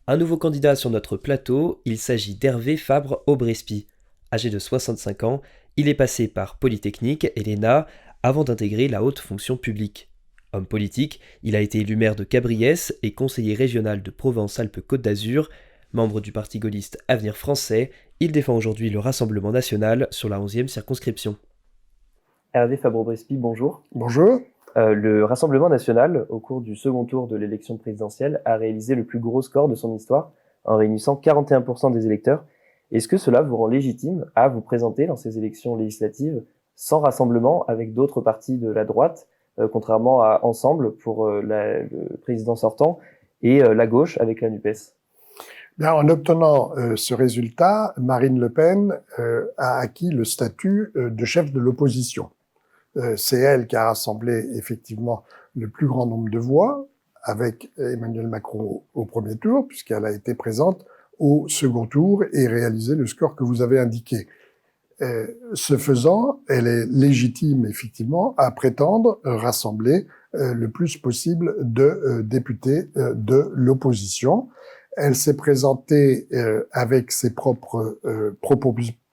Un nouveau candidat sur notre plateau, il s'agit d'Hervé Fabre-Aubrespi. Âgé de 65 ans, il est passé par Polytechnique et l'ENA avant d'intégrer la haute fonction publique. Homme politique, il a été élu maire de Cabriès et conseiller régional de Provence-Alpes-Côte d'Azur. Membre du parti gaulliste Avenir Français, il défend aujourd'hui le Rassemblement national sur la 11e circonscription. Hervé Fabre-Aubrespi, bonjour. Bonjour. Le Rassemblement national, au cours du second tour de l'élection présidentielle, a réalisé le plus gros score de son histoire, en réunissant 41% des électeurs. Est-ce que cela vous rend légitime à vous présenter dans ces élections législatives sans rassemblement avec d'autres partis de la droite, contrairement à Ensemble pour le président sortant et la gauche avec la NUPES? Bien, en obtenant ce résultat, Marine Le Pen a acquis le statut de chef de l'opposition. C'est elle qui a rassemblé effectivement le plus grand nombre de voix avec Emmanuel Macron au premier tour, puisqu'elle a été présente au second tour et réalisé le score que vous avez indiqué. Ce faisant, elle est légitime effectivement à prétendre rassembler le plus possible de députés de l'opposition. Elle s'est présentée avec ses propres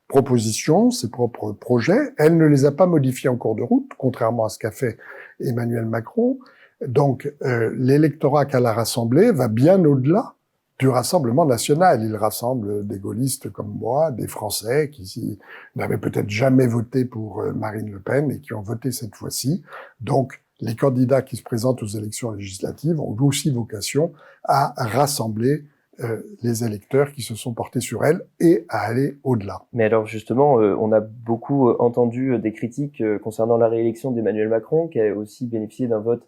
propositions, ses propres projets. Elle ne les a pas modifiés en cours de route, contrairement à ce qu'a fait Emmanuel Macron. Donc, l'électorat qu'elle a rassemblé va bien au-delà du Rassemblement national. Il rassemble des gaullistes comme moi, des Français qui n'avaient peut-être jamais voté pour Marine Le Pen et qui ont voté cette fois-ci. Donc, les candidats qui se présentent aux élections législatives ont aussi vocation à rassembler les électeurs qui se sont portés sur elle et à aller au-delà. Mais alors justement, on a beaucoup entendu des critiques concernant la réélection d'Emmanuel Macron, qui a aussi bénéficié d'un vote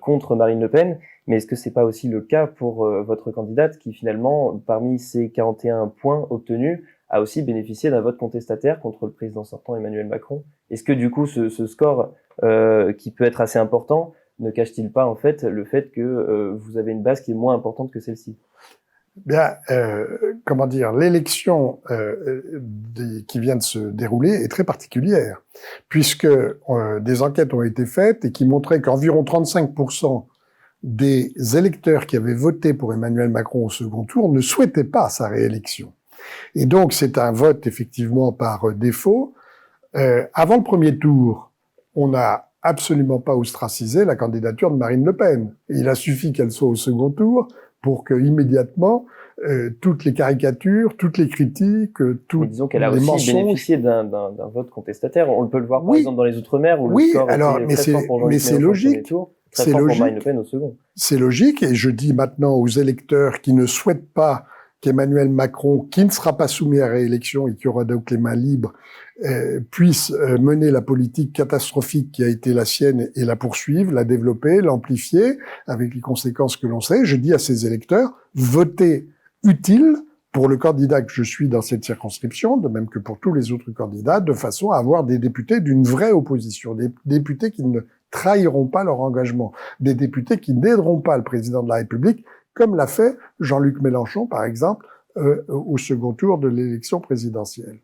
contre Marine Le Pen. Mais est-ce que c'est pas aussi le cas pour votre candidate qui finalement, parmi ces 41 points obtenus, a aussi bénéficié d'un vote contestataire contre le président sortant Emmanuel Macron? Est-ce que du coup ce score, qui peut être assez important, ne cache-t-il pas en fait le fait que vous avez une base qui est moins importante que celle-ci? Bien, comment dire, l'élection qui vient de se dérouler est très particulière, puisque des enquêtes ont été faites et qui montraient qu'environ 35% des électeurs qui avaient voté pour Emmanuel Macron au second tour ne souhaitaient pas sa réélection. Et donc, c'est un vote effectivement par défaut. Avant le premier tour, on n'a absolument pas ostracisé la candidature de Marine Le Pen. Il a suffi qu'elle soit au second tour pour que immédiatement toutes les caricatures, toutes les critiques, toutes disons qu'elle a aussi mensonges... bénéficié d'un vote contestataire. On peut le voir par exemple dans les Outre-mer où le score était très fort pour Jean-Luc Mélenchon au premier tour, très fort pour Marine Le Pen au second. C'est logique, et je dis maintenant aux électeurs qui ne souhaitent pas qu'Emmanuel Macron, qui ne sera pas soumis à réélection et qui aura donc les mains libres, puisse mener la politique catastrophique qui a été la sienne et la poursuivre, la développer, l'amplifier, avec les conséquences que l'on sait. Je dis à ces électeurs, votez utile pour le candidat que je suis dans cette circonscription, de même que pour tous les autres candidats, de façon à avoir des députés d'une vraie opposition, des députés qui ne trahiront pas leur engagement, des députés qui n'aideront pas le président de la République, comme l'a fait Jean-Luc Mélenchon, par exemple, au second tour de l'élection présidentielle.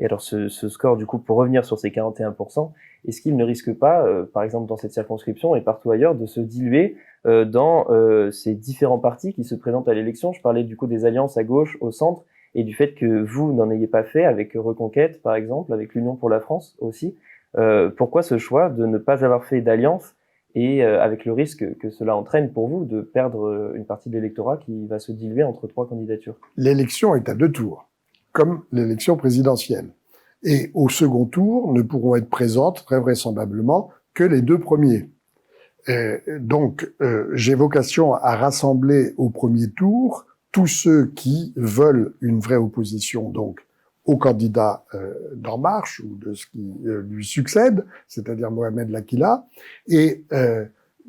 Et alors ce score, du coup, pour revenir sur ces 41%, est-ce qu'il ne risque pas, par exemple dans cette circonscription et partout ailleurs, de se diluer dans ces différents partis qui se présentent à l'élection? Je parlais du coup des alliances à gauche, au centre, et du fait que vous n'en ayez pas fait avec Reconquête, par exemple, avec l'Union pour la France aussi. Pourquoi ce choix de ne pas avoir fait d'alliance et avec le risque que cela entraîne pour vous de perdre une partie de l'électorat qui va se diluer entre trois candidatures? L'élection est à 2 tours, comme l'élection présidentielle. Et au second tour, ne pourront être présentes, très vraisemblablement, que les 2 premiers. Donc, j'ai vocation à rassembler au premier tour tous ceux qui veulent une vraie opposition, donc, au candidat d'En Marche ou de ce qui lui succède, c'est-à-dire Mohamed Lakila, et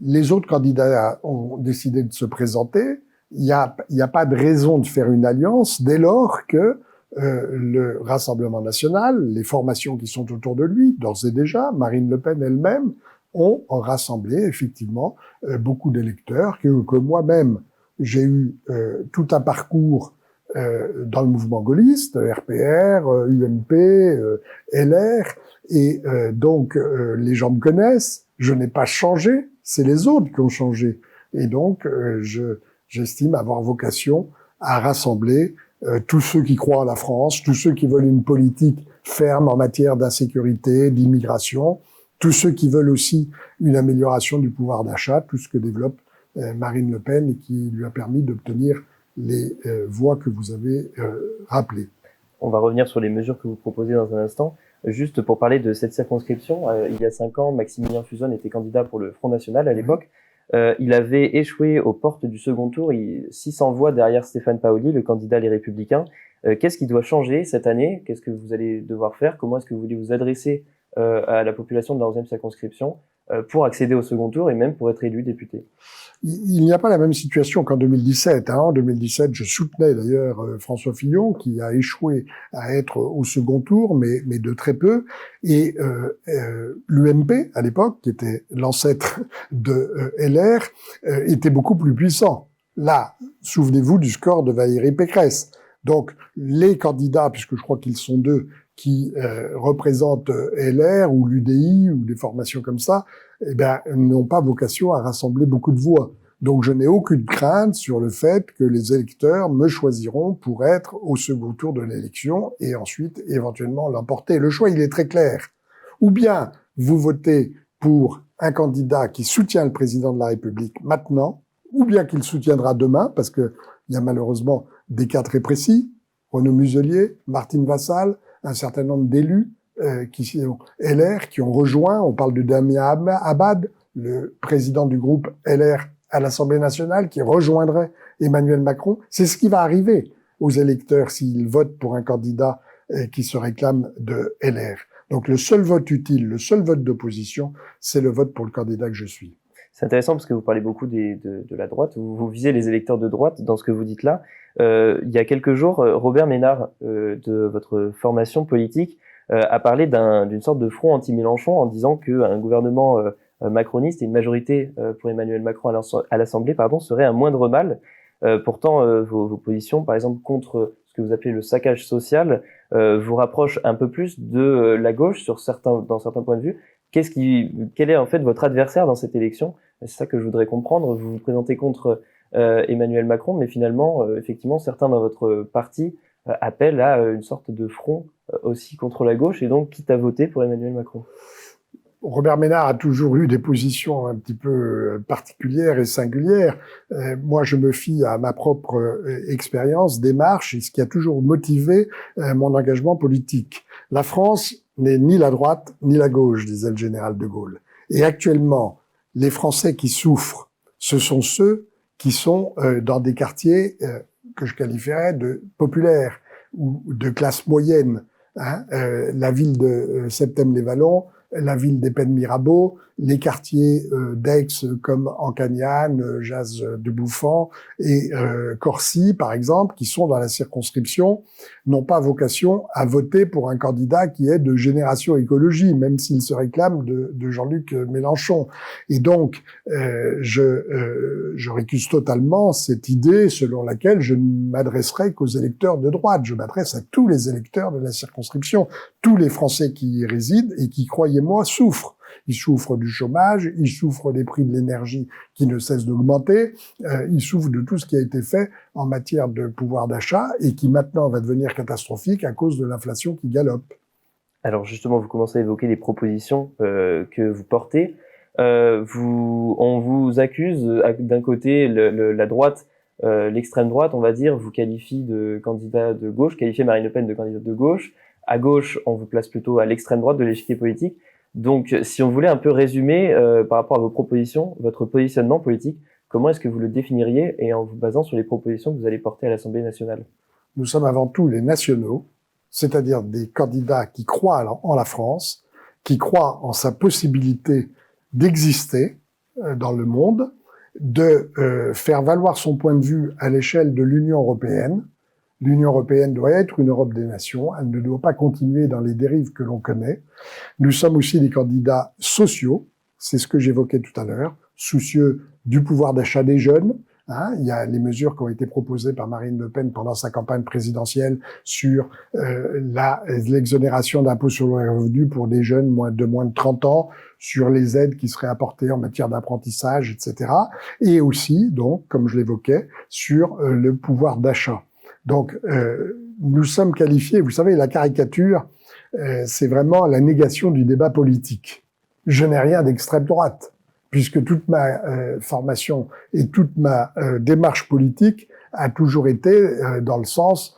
les autres candidats ont décidé de se présenter. Il y a pas de raison de faire une alliance dès lors que le Rassemblement national, les formations qui sont autour de lui, d'ores et déjà, Marine Le Pen elle-même, ont rassemblé effectivement beaucoup d'électeurs que moi-même j'ai eu tout un parcours dans le mouvement gaulliste, RPR, UMP, LR, et donc les gens me connaissent, je n'ai pas changé, c'est les autres qui ont changé. Et donc j'estime avoir vocation à rassembler tous ceux qui croient en la France, tous ceux qui veulent une politique ferme en matière d'insécurité, d'immigration, tous ceux qui veulent aussi une amélioration du pouvoir d'achat, tout ce que développe Marine Le Pen et qui lui a permis d'obtenir les voix que vous avez rappelées. On va revenir sur les mesures que vous proposez dans un instant. Juste pour parler de cette circonscription, il y a 5 ans, Maximilien Fuzon était candidat pour le Front National à l'époque. Il avait échoué aux portes du second tour, 600 voix derrière Stéphane Paoli, le candidat Les Républicains. Qu'est-ce qui doit changer cette année? Qu'est-ce que vous allez devoir faire? Comment est-ce que vous voulez vous adresser à la population de la 11e circonscription pour accéder au second tour et même pour être élu député? Il n'y a pas la même situation qu'en 2017. En 2017, je soutenais d'ailleurs François Fillon, qui a échoué à être au second tour, mais de très peu. Et l'UMP, à l'époque, qui était l'ancêtre de LR, était beaucoup plus puissant. Là, souvenez-vous du score de Valérie Pécresse. Donc, les candidats, puisque je crois qu'ils sont 2, qui représentent LR ou l'UDI ou des formations comme ça, eh ben, n'ont pas vocation à rassembler beaucoup de voix. Donc, je n'ai aucune crainte sur le fait que les électeurs me choisiront pour être au second tour de l'élection et ensuite, éventuellement, l'emporter. Le choix, il est très clair. Ou bien, vous votez pour un candidat qui soutient le président de la République maintenant, ou bien qu'il soutiendra demain, parce que il y a malheureusement des cas très précis, Renaud Muselier, Martine Vassal, un certain nombre d'élus qui sont LR, qui ont rejoint, on parle de Damien Abad, le président du groupe LR à l'Assemblée nationale, qui rejoindrait Emmanuel Macron. C'est ce qui va arriver aux électeurs s'ils votent pour un candidat qui se réclame de LR. Donc le seul vote utile, le seul vote d'opposition, c'est le vote pour le candidat que je suis. C'est intéressant parce que vous parlez beaucoup de la droite, vous visez les électeurs de droite dans ce que vous dites là. Il y a quelques jours, Robert Ménard, de votre formation politique, a parlé d'une sorte de front anti-Mélenchon en disant qu'un gouvernement macroniste et une majorité pour Emmanuel Macron à l'Assemblée serait un moindre mal. Pourtant, vos positions, par exemple, contre ce que vous appelez le saccage social, vous rapprochent un peu plus de la gauche dans certains points de vue. Quel est en fait votre adversaire dans cette élection? C'est ça que je voudrais comprendre. Vous vous présentez contre Emmanuel Macron, mais finalement, effectivement, certains dans votre parti appellent à une sorte de front aussi contre la gauche, et donc quitte à voter pour Emmanuel Macron. Robert Ménard a toujours eu des positions un petit peu particulières et singulières. Moi, je me fie à ma propre expérience, démarche, et ce qui a toujours motivé mon engagement politique. La France n'est ni la droite ni la gauche, disait le général de Gaulle. Et actuellement, les Français qui souffrent, ce sont ceux qui sont dans des quartiers que je qualifierais de populaires ou de classe moyenne. La ville de Septem-les-Vallons, la ville des Pennes-Mirabeau, les quartiers d'Aix comme Ancagnane, Jazz de Bouffan et Corcy, par exemple, qui sont dans la circonscription, n'ont pas vocation à voter pour un candidat qui est de Génération Écologie, même s'il se réclame de Jean-Luc Mélenchon. Et donc, je récuse totalement cette idée selon laquelle je ne m'adresserai qu'aux électeurs de droite. Je m'adresse à tous les électeurs de la circonscription, tous les Français qui y résident et qui, croyez-moi, souffrent. Ils souffrent du chômage, ils souffrent des prix de l'énergie qui ne cessent d'augmenter, ils souffrent de tout ce qui a été fait en matière de pouvoir d'achat et qui maintenant va devenir catastrophique à cause de l'inflation qui galope. Alors justement, vous commencez à évoquer les propositions que vous portez. On vous accuse d'un côté la droite, l'extrême droite, on va dire, vous qualifie de candidat de gauche, qualifiez Marine Le Pen de candidate de gauche. À gauche, on vous place plutôt à l'extrême droite de l'échiquier politique. Donc, si on voulait un peu résumer par rapport à vos propositions, votre positionnement politique, comment est-ce que vous le définiriez et en vous basant sur les propositions que vous allez porter à l'Assemblée nationale? Nous sommes avant tout les nationaux, c'est-à-dire des candidats qui croient en la France, qui croient en sa possibilité d'exister dans le monde, de faire valoir son point de vue à l'échelle de l'Union européenne. L'Union européenne doit être une Europe des nations, elle ne doit pas continuer dans les dérives que l'on connaît. Nous sommes aussi des candidats sociaux, c'est ce que j'évoquais tout à l'heure, soucieux du pouvoir d'achat des jeunes, Hein, il y a les mesures qui ont été proposées par Marine Le Pen pendant sa campagne présidentielle sur l'exonération d'impôt sur le revenu pour des jeunes de moins de 30 ans, sur les aides qui seraient apportées en matière d'apprentissage, etc. Et aussi, donc, comme je l'évoquais, sur le pouvoir d'achat. Donc, nous sommes qualifiés, vous savez, la caricature, c'est vraiment la négation du débat politique. Je n'ai rien d'extrême droite, puisque toute ma formation et toute ma démarche politique a toujours été dans le sens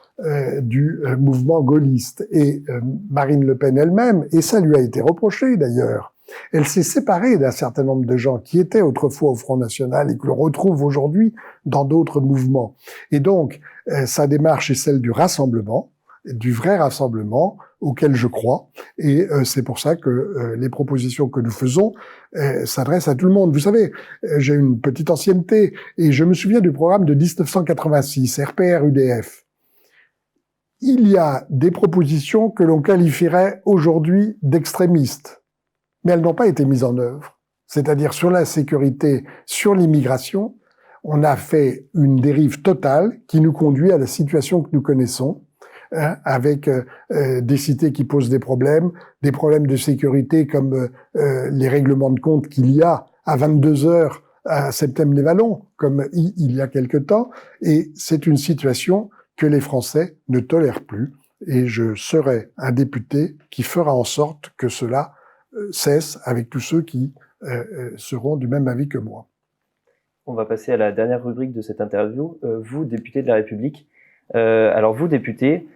du mouvement gaulliste. Et Marine Le Pen elle-même, et ça lui a été reproché d'ailleurs, elle s'est séparée d'un certain nombre de gens qui étaient autrefois au Front National et que l'on retrouve aujourd'hui dans d'autres mouvements. Et donc, sa démarche est celle du rassemblement, du vrai rassemblement auquel je crois, et c'est pour ça que les propositions que nous faisons s'adressent à tout le monde. Vous savez, j'ai une petite ancienneté, et je me souviens du programme de 1986, RPR-UDF. Il y a des propositions que l'on qualifierait aujourd'hui d'extrémistes, mais elles n'ont pas été mises en œuvre. C'est-à-dire sur la sécurité, sur l'immigration, on a fait une dérive totale qui nous conduit à la situation que nous connaissons, avec des cités qui posent des problèmes de sécurité comme les règlements de compte qu'il y a à 22 heures à Septème-les-Vallons, comme il y a quelque temps, et c'est une situation que les Français ne tolèrent plus, et je serai un député qui fera en sorte que cela cesse avec tous ceux qui seront du même avis que moi. On va passer à la dernière rubrique de cette interview. Vous, député de la République, alors vous, député,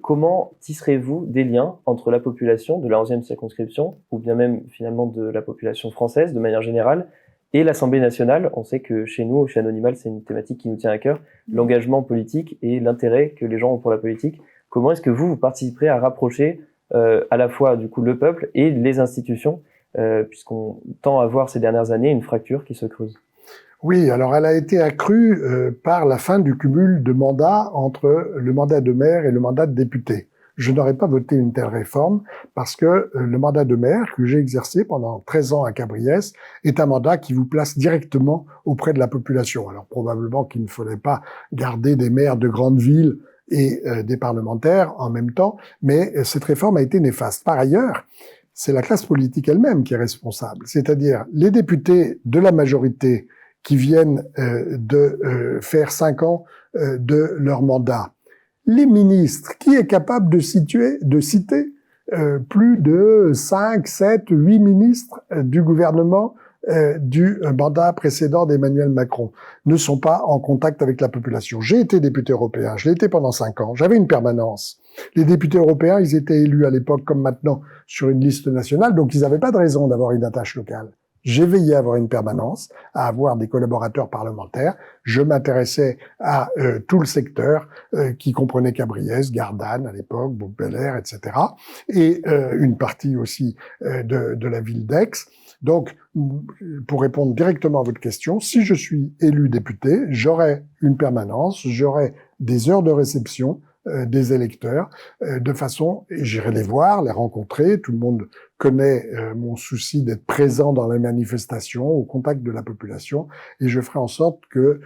comment tisserez-vous des liens entre la population de la 11e circonscription, ou bien même finalement de la population française de manière générale, et l'Assemblée nationale? On sait que chez nous, chez Anonymal, c'est une thématique qui nous tient à cœur, l'engagement politique et l'intérêt que les gens ont pour la politique. Comment est-ce que vous participerez à rapprocher à la fois du coup le peuple et les institutions, puisqu'on tend à voir ces dernières années une fracture qui se creuse? Oui, alors elle a été accrue par la fin du cumul de mandats entre le mandat de maire et le mandat de député. Je n'aurais pas voté une telle réforme parce que le mandat de maire que j'ai exercé pendant 13 ans à Cabriès est un mandat qui vous place directement auprès de la population. Alors probablement qu'il ne fallait pas garder des maires de grandes villes et des parlementaires en même temps, mais cette réforme a été néfaste. Par ailleurs, c'est la classe politique elle-même qui est responsable, c'est-à-dire les députés de la majorité qui viennent de faire 5 ans de leur mandat. Les ministres, qui est capable de citer plus de 5, 7, 8 ministres du gouvernement du mandat précédent d'Emmanuel Macron, ne sont pas en contact avec la population. J'ai été député européen, je l'ai été pendant 5 ans, j'avais une permanence. Les députés européens, ils étaient élus à l'époque comme maintenant sur une liste nationale, donc ils n'avaient pas de raison d'avoir une attache locale. J'ai veillé à avoir une permanence, à avoir des collaborateurs parlementaires. Je m'intéressais à tout le secteur qui comprenait Cabriès, Gardanne à l'époque, Bouc-Bel-Air, etc. Et une partie aussi de la ville d'Aix. Donc, pour répondre directement à votre question, si je suis élu député, j'aurai une permanence, j'aurai des heures de réception des électeurs, de façon, j'irai les voir, les rencontrer, tout le monde connaît mon souci d'être présent dans les manifestations, au contact de la population, et je ferai en sorte que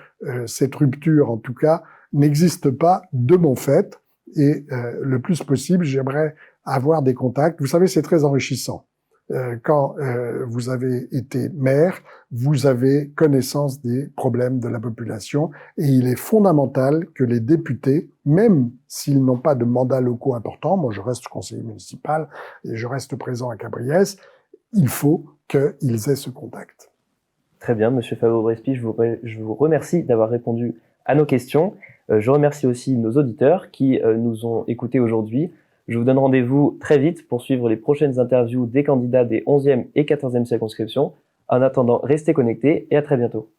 cette rupture, en tout cas, n'existe pas de mon fait, et le plus possible, j'aimerais avoir des contacts. Vous savez, c'est très enrichissant. Quand vous avez été maire, vous avez connaissance des problèmes de la population et il est fondamental que les députés, même s'ils n'ont pas de mandats locaux importants, moi je reste conseiller municipal et je reste présent à Cabriès, il faut qu'ils aient ce contact. Très bien, Monsieur Favreau-Brespi, je vous remercie d'avoir répondu à nos questions. Je remercie aussi nos auditeurs qui nous ont écoutés aujourd'hui. Je vous donne rendez-vous très vite pour suivre les prochaines interviews des candidats des 11e et 14e circonscriptions. En attendant, restez connectés et à très bientôt.